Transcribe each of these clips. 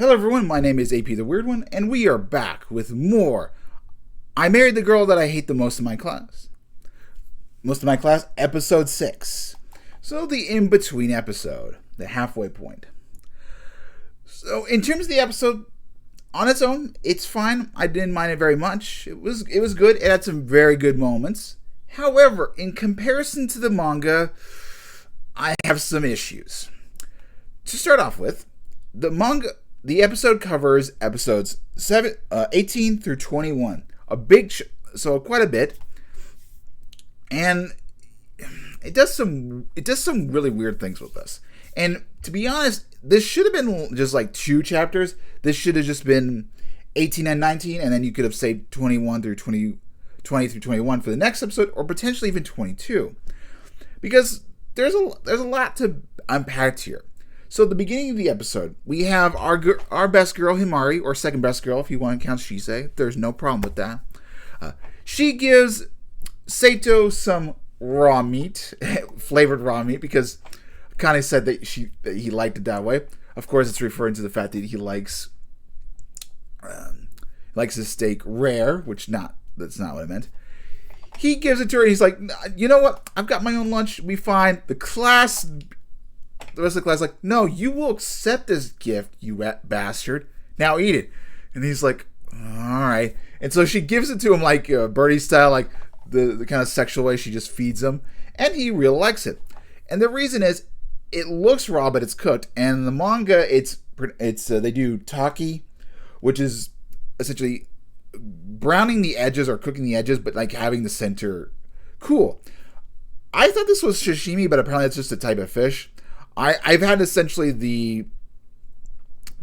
Hello everyone, my name is AP the Weird One, and we are back with more I Married the Girl That I Hate the Most in My Class. Episode 6. So the in-between episode, the halfway point. So in terms of the episode, on its own, it's fine. I didn't mind it very much. It was good. It had some very good moments. However, in comparison to the manga, I have some issues. To start off with, the episode covers episodes 18 through 21. So quite a bit. And it does some really weird things with this. And to be honest, this should have been just like 2 chapters. This should have just been 18 and 19, and then you could have saved 20 through 21 for the next episode, or potentially even 22. Because there's a lot to unpack here. So at the beginning of the episode, we have our best girl, Himari, or second best girl, if you want to count Shisei. There's no problem with that. She gives Saito some raw meat, flavored raw meat, because Akane said that he liked it that way. Of course, it's referring to the fact that he likes his steak rare, that's not what I meant. He gives it to her, and he's like, you know what? I've got my own lunch. We'll be fine. The rest of the class is like, no, you will accept this gift, you bastard. Now eat it. And he's like, all right. And so she gives it to him like Birdie style, like the kind of sexual way she just feeds him. And he really likes it. And the reason is, it looks raw, but it's cooked. And in the manga, it's they do taki, which is essentially browning the edges or cooking the edges, but like having the center cool. I thought this was sashimi, but apparently it's just a type of fish. I've had essentially the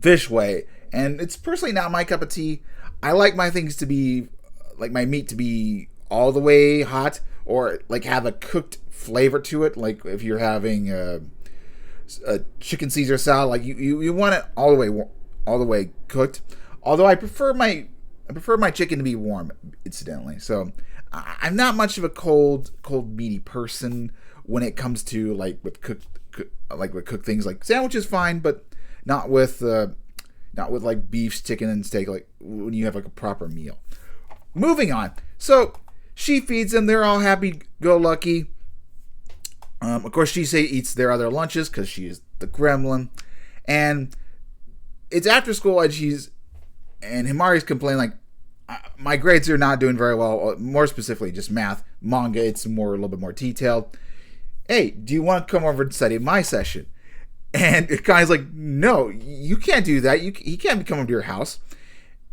fish way, and it's personally not my cup of tea. I like my things to be, like my meat to be all the way hot, or like have a cooked flavor to it. Like if you're having a chicken Caesar salad, like you want it all the way cooked. Although I prefer my chicken to be warm, incidentally. So I'm not much of a cold meaty person when it comes to with cooked things. Like sandwiches, fine, but not with like beef, chicken, and steak. Like when you have like a proper meal. Moving on. So she feeds them. They're all happy go lucky. Of course, Shisei eats their other lunches because she is the gremlin, and it's after school, and Himari's complaining like, my grades are not doing very well. More specifically, just math. Manga, it's a little bit more detailed. Hey, do you want to come over and study my session? And the guy's like, no, you can't do that. He can't come over to your house.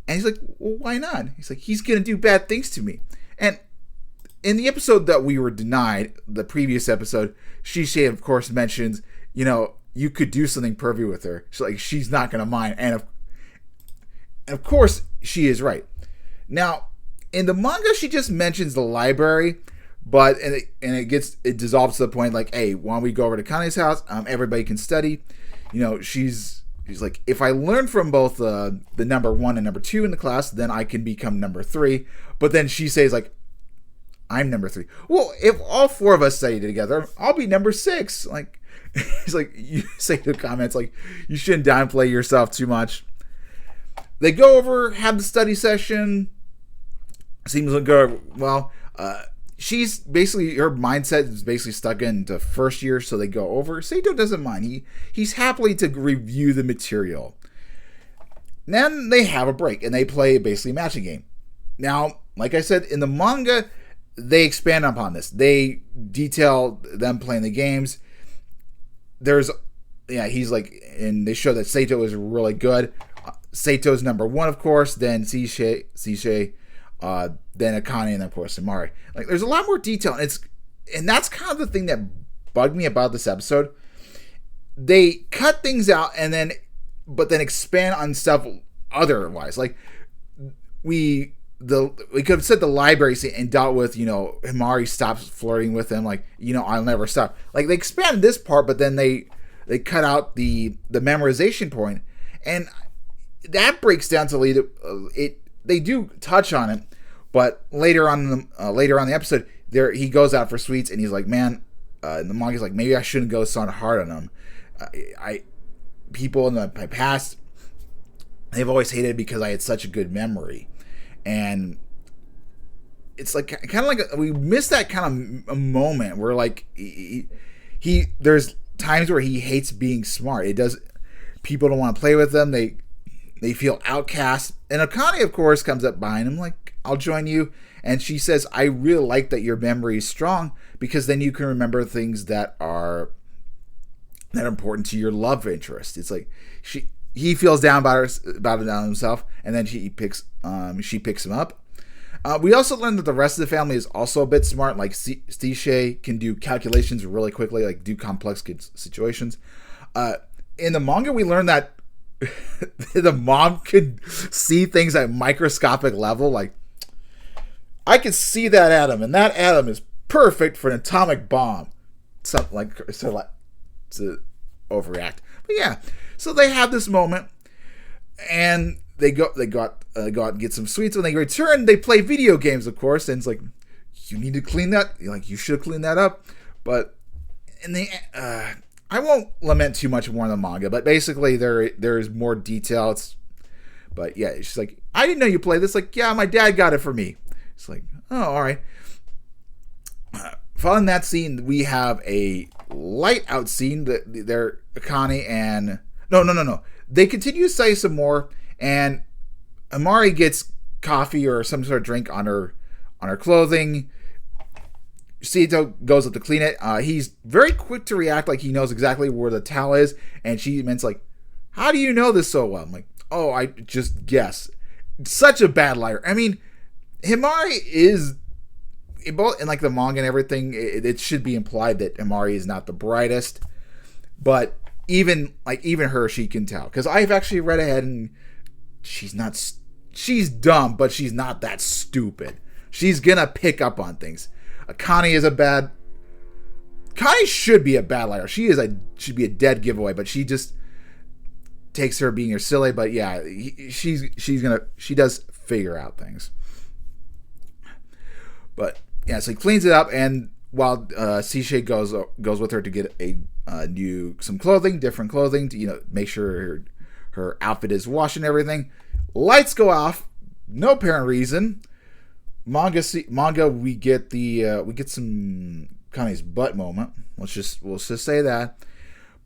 And he's like, well, why not? He's like, he's going to do bad things to me. And in the episode that we were denied, the previous episode, Shisei, of course, mentions, you could do something pervy with her. She's not going to mind. And of course, she is right. Now, in the manga, she just mentions the library, but it dissolves to the point like, hey, why don't we go over to Kane's house? Everybody can study. She's like, if I learn from both the number 1 and number 2 in the class, then I can become number 3. But then she says like, I'm number 3. Well, if all 4 of us study together, I'll be number 6. Like, it's like you say the comments like, you shouldn't downplay yourself too much. They go over, have the study session. Seems like well. She's basically, her mindset is basically stuck into first year, so they go over. Saito doesn't mind. He's happily to review the material. Then they have a break, and they play basically a matching game. Now, like I said, in the manga, they expand upon this. They detail them playing the games. He's like, and they show that Saito is really good. Sato's number 1, of course, then Shisei, then Akane, and of course Himari. Like, there's a lot more detail, and that's kind of the thing that bugged me about this episode. They cut things out but then expand on stuff otherwise. Like we could have said the library scene and dealt with, Himari stops flirting with him, like, I'll never stop. Like, they expanded this part, but then they cut out the memorization point, and that breaks down to they do touch on it, but later on the episode, he goes out for sweets, and he's like, man, and the manga's like, maybe I shouldn't go so hard on him. People in my past they've always hated because I had such a good memory. And it's like kind of like we miss that kind of a moment where like he there's times where he hates being smart. It does people don't want to play with them. They feel outcast. And Akane, of course, comes up behind him like, I'll join you. And she says, I really like that your memory is strong because then you can remember things that are important to your love interest. It's like he feels down about it down himself, and then she picks him up. We also learned that the rest of the family is also a bit smart. Like Sishay can do calculations really quickly, like do complex situations. In the manga, we learned that the mom could see things at microscopic level. Like, I can see that atom, and that atom is perfect for an atomic bomb. Something like to overreact. But yeah, so they have this moment, and they go out and get some sweets. When they return, they play video games, of course, and it's like, you need to clean that. Like, you should clean that up. But in the I won't lament too much more in the manga, but basically there's more detail. But yeah, she's like, I didn't know you played this. Like, yeah, my dad got it for me. It's like, oh, all right. Following that scene, we have a light out scene that they're Akane and no. They continue to say some more, and Amari gets coffee or some sort of drink on her clothing. Sito goes up to clean it. He's very quick to react, like he knows exactly where the towel is, and she means like, how do you know this so well? I'm like, oh, I just guess. Such a bad liar. I mean, Himari is, in like the manga and everything, it should be implied that Himari is not the brightest, but even her, she can tell, because I've actually read ahead, and she's dumb, but she's not that stupid. She's gonna pick up on things. Akane should be a bad liar. Should be a dead giveaway, but she just takes her being silly. But yeah, she does figure out things. But yeah, so he cleans it up, and while Sishay goes with her to get some clothing, different clothing, to make sure her outfit is washed and everything. Lights go off, no apparent reason. Manga, we get some Kane's butt moment. We'll just say that.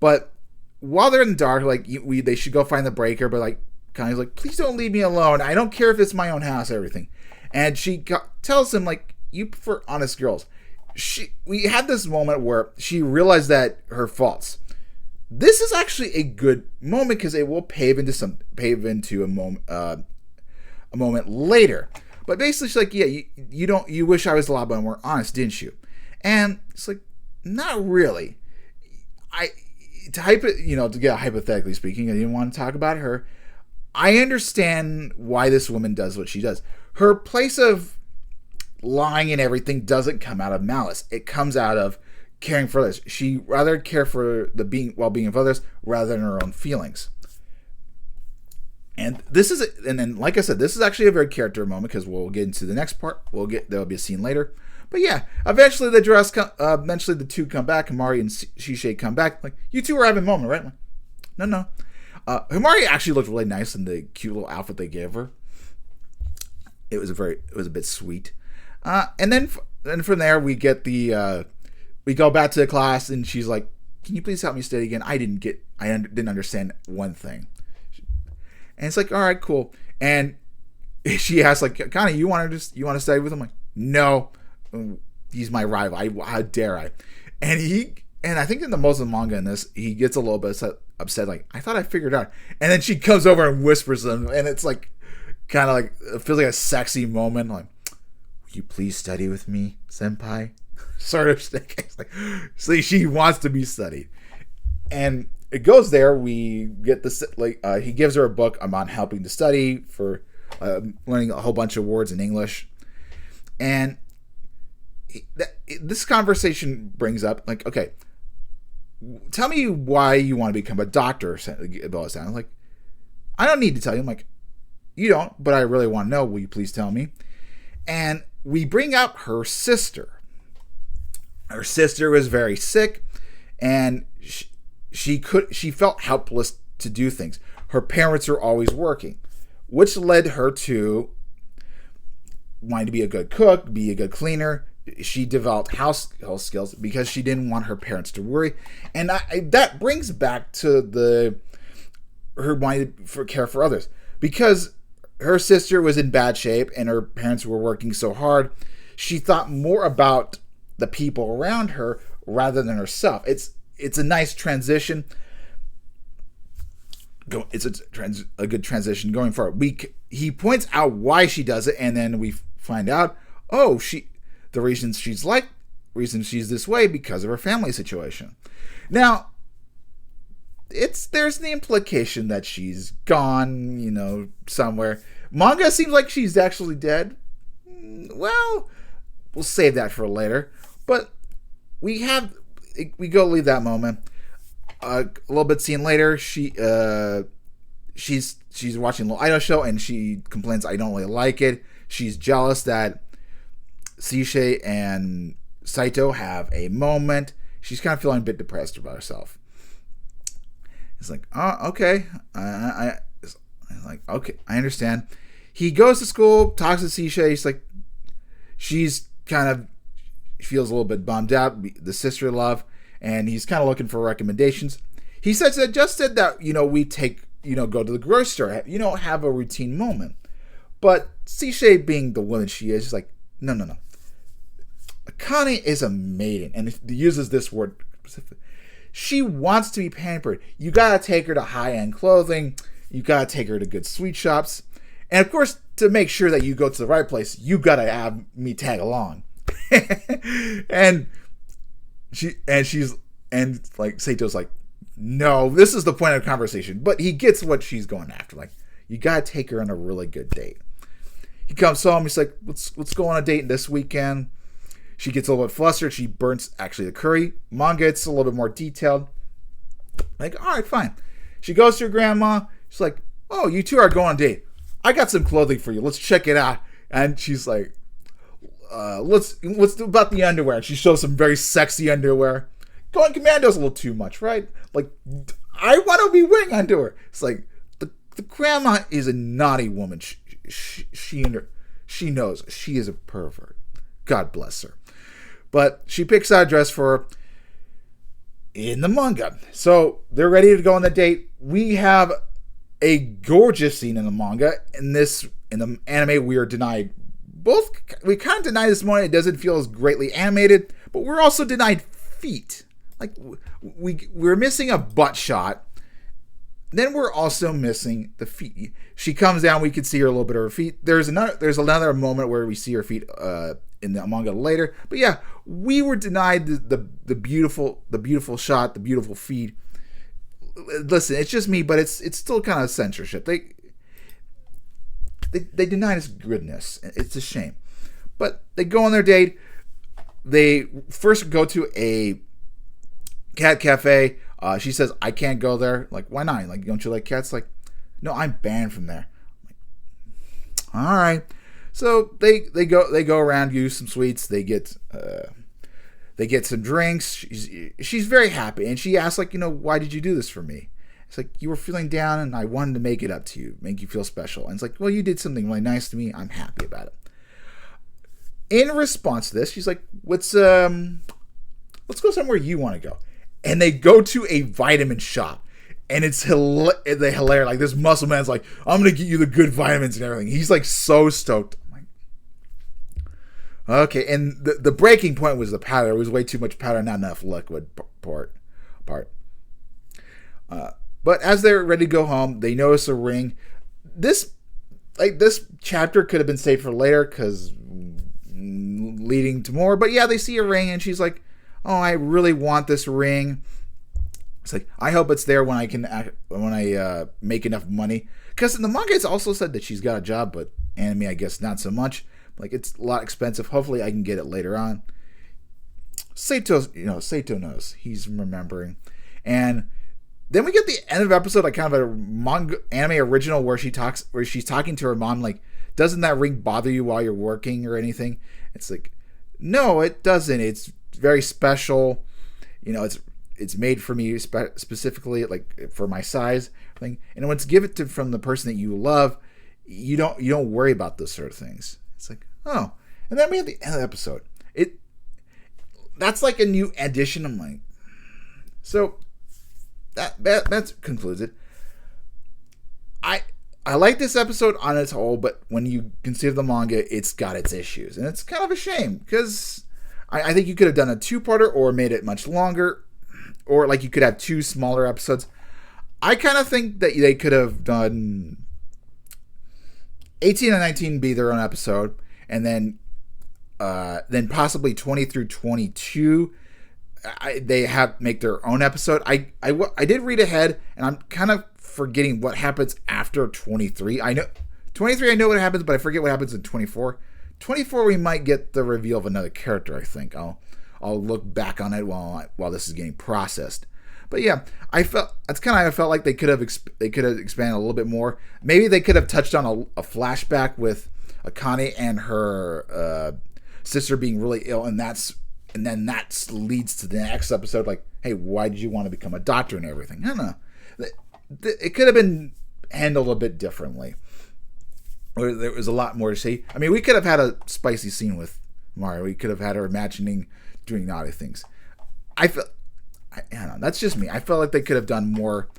But while they're in the dark, like they should go find the breaker. But like Kane's like, please don't leave me alone. I don't care if it's my own house, everything. And she tells him like, you prefer honest girls. We had this moment where she realized that her faults. This is actually a good moment because it will pave into a moment later. But basically, she's like, yeah, you wish I was a lot more honest, didn't you? And it's like, not really. To get hypothetically speaking, I didn't want to talk about her. I understand why this woman does what she does. Her place of lying and everything doesn't come out of malice. It comes out of caring for others. She rather care for the well-being of others rather than her own feelings. And then like I said, this is actually a very character moment because we'll get into the next part. There'll be a scene later. But yeah, eventually the two come back. Himari and Sishay come back. Like, you two are having a moment, right? Like, no. Himari actually looked really nice in the cute little outfit they gave her. It was a bit sweet. And then from there we get we go back to the class, and she's like, "Can you please help me study again? I didn't understand one thing." And it's like, all right, cool. And she asks, like, Connie, you want to study with him? I'm like, no, he's my rival. How dare I? And I think in the most of the manga in this, he gets a little bit upset, like, I thought I figured out. And then she comes over and whispers to him, and it's like, kind of like, it feels like a sexy moment, like, will you please study with me, senpai? Sort of thing. It's like, so she wants to be studied. And it goes there. We get he gives her a book about helping to study for learning a whole bunch of words in English, and this conversation brings up like, okay, tell me why you want to become a doctor. I'm like, I don't need to tell you. I'm like, you don't, but I really want to know. Will you please tell me? And we bring up her sister. Her sister was very sick, and she felt helpless to do things. her parents are always working, which led her to wanting to be a good cook, be a good cleaner. She developed house skills because she didn't want her parents to worry. And that brings back to her wanting to care for others. Because her sister was in bad shape and her parents were working so hard, she thought more about the people around her rather than herself. It's a nice transition. It's a good transition going forward. He points out why she does it, and then we find out, the reason she's this way because of her family situation. Now, there's the implication that she's gone, somewhere. Manga seems like she's actually dead. Well, we'll save that for later. But we go leave that moment. A little bit scene later, she's watching Little Idol show and she complains, I don't really like it. She's jealous that Seishei and Saito have a moment. She's kind of feeling a bit depressed about herself. It's like, oh, okay. Okay, I understand. He goes to school, talks to Seishei. She's kind of feels a little bit bummed out, the sister love, and he's kind of looking for recommendations. He said that, we go to the grocery store, have a routine moment. But Seishei, being the woman she is, she's like, no. Akane is a maiden, and it uses this word specifically. She wants to be pampered. You gotta take her to high-end clothing. You gotta take her to good sweet shops. And of course, to make sure that you go to the right place, you gotta have me tag along. and Sato's like, no, this is the point of the conversation. But he gets what she's going after. Like, you gotta take her on a really good date. He comes home, he's like, let's go on a date this weekend. She gets a little bit flustered. She burns the curry. Manga, it's a little bit more detailed. Like, all right, fine. She goes to her grandma. She's like, oh, you two are going on a date. I got some clothing for you. Let's check it out. And she's like, what's about the underwear? And she shows some very sexy underwear. Going commando's a little too much, right? Like, I want to be wearing underwear. It's like, the grandma is a naughty woman. She knows she is a pervert. God bless her. But she picks out a dress for her in the manga. So they're ready to go on the date. We have a gorgeous scene in the manga. In the anime, we are denied we kind of deny this morning. It doesn't feel as greatly animated, but we're also denied feet. Like, we're missing a butt shot. Then we're also missing the feet. She comes down, we can see her a little bit of her feet. There's another moment where we see her feet in the manga later. But yeah, we were denied the beautiful shot, the beautiful feet. Listen, it's just me, but it's still kind of censorship. They denied us goodness. It's a shame. But they go on their date. They first go to a cat cafe. She says, I can't go there. Like, why not? Like, don't you like cats? Like, no, I'm banned from there. I'm like, all right. So they go around, use some sweets. They get some drinks. She's very happy, and she asks, like, why did you do this for me? It's like, you were feeling down, and I wanted to make it up to you, make you feel special. And it's like, well, you did something really nice to me. I'm happy about it. In response to this, she's like, let's go somewhere you want to go. And they go to a vitamin shop. And it's hilarious. Like, this muscle man's like, I'm going to get you the good vitamins and everything. He's like so stoked. I'm like, okay. And the breaking point was the powder. It was way too much powder, not enough liquid part. But as they're ready to go home, they notice a ring. This chapter could have been saved for later because leading to more. But yeah, they see a ring and she's like, oh, I really want this ring. It's like, I hope it's there when I make enough money. Because in the manga, it's also said that she's got a job, but anime, I guess, not so much. Like, it's a lot expensive. Hopefully, I can get it later on. Saito knows. He's remembering. And then we get the end of the episode, like kind of a manga anime original where she's talking to her mom, like, doesn't that ring bother you while you're working or anything? It's like, no, it doesn't. It's very special. It's made for me specifically, like, for my size. thing. And when it's given to from the person that you love, you don't worry about those sort of things. It's like, oh, and then we have the end of the episode. That's like a new addition. I'm like, so that concludes it. I like this episode on its whole, but when you consider the manga, it's got its issues, and it's kind of a shame because I think you could have done a 2-parter or made it much longer, or like you could have 2 smaller episodes. I kind of think that they could have done 18 and 19 be their own episode, and then possibly 20 through 22 they make their own episode. I did read ahead, and I'm kind of forgetting what happens after 23. I know 23, I know what happens, but I forget what happens in 24. 24, we might get the reveal of another character. I think I'll look back on it while this is getting processed. But yeah, I felt like they could have expanded a little bit more. Maybe they could have touched on a flashback with Akane and her sister being really ill, and then that leads to the next episode. Like, hey, why did you want to become a doctor and everything? I don't know. It could have been handled a bit differently, or there was a lot more to say. I mean, we could have had a spicy scene with Mario. We could have had her imagining doing naughty things. I don't know. That's just me. I felt like they could have done more.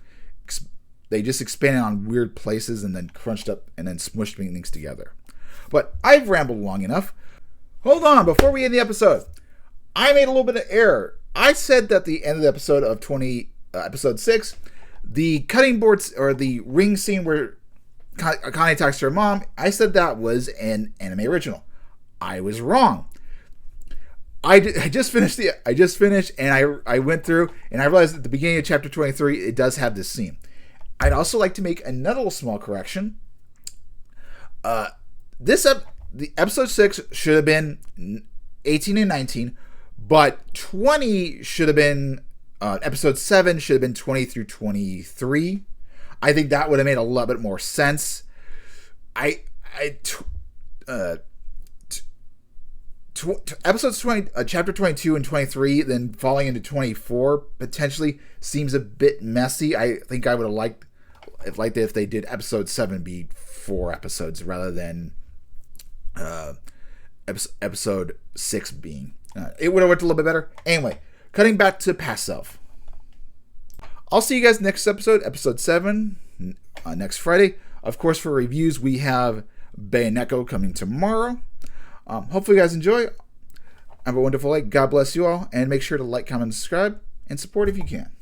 They just expanded on weird places and then crunched up and then smushed things together. But I've rambled long enough. Hold on, before we end the episode, I made a little bit of error. I said that the end of the episode of episode 6, the cutting boards or the ring scene where Akane talks to her mom, I said that was an anime original. I was wrong. I just finished and I went through and I realized at the beginning of chapter 23 it does have this scene. I'd also like to make another little small correction. The episode 6 should have been 18 and 19, but 20 should have been episode 7 should have been 20 through 23. I think that would have made a little bit more sense. Episodes 20, chapter 22 and 23, then falling into 24 potentially seems a bit messy. I think I would have liked if they did episode 7 be 4 episodes rather than episode 6 being. It would have worked a little bit better. Anyway, cutting back to past self. I'll see you guys next episode, episode 7, next Friday. Of course, for reviews, we have Bayoneko coming tomorrow. Hopefully you guys enjoy. Have a wonderful day. God bless you all. And make sure to like, comment, and subscribe. And support if you can.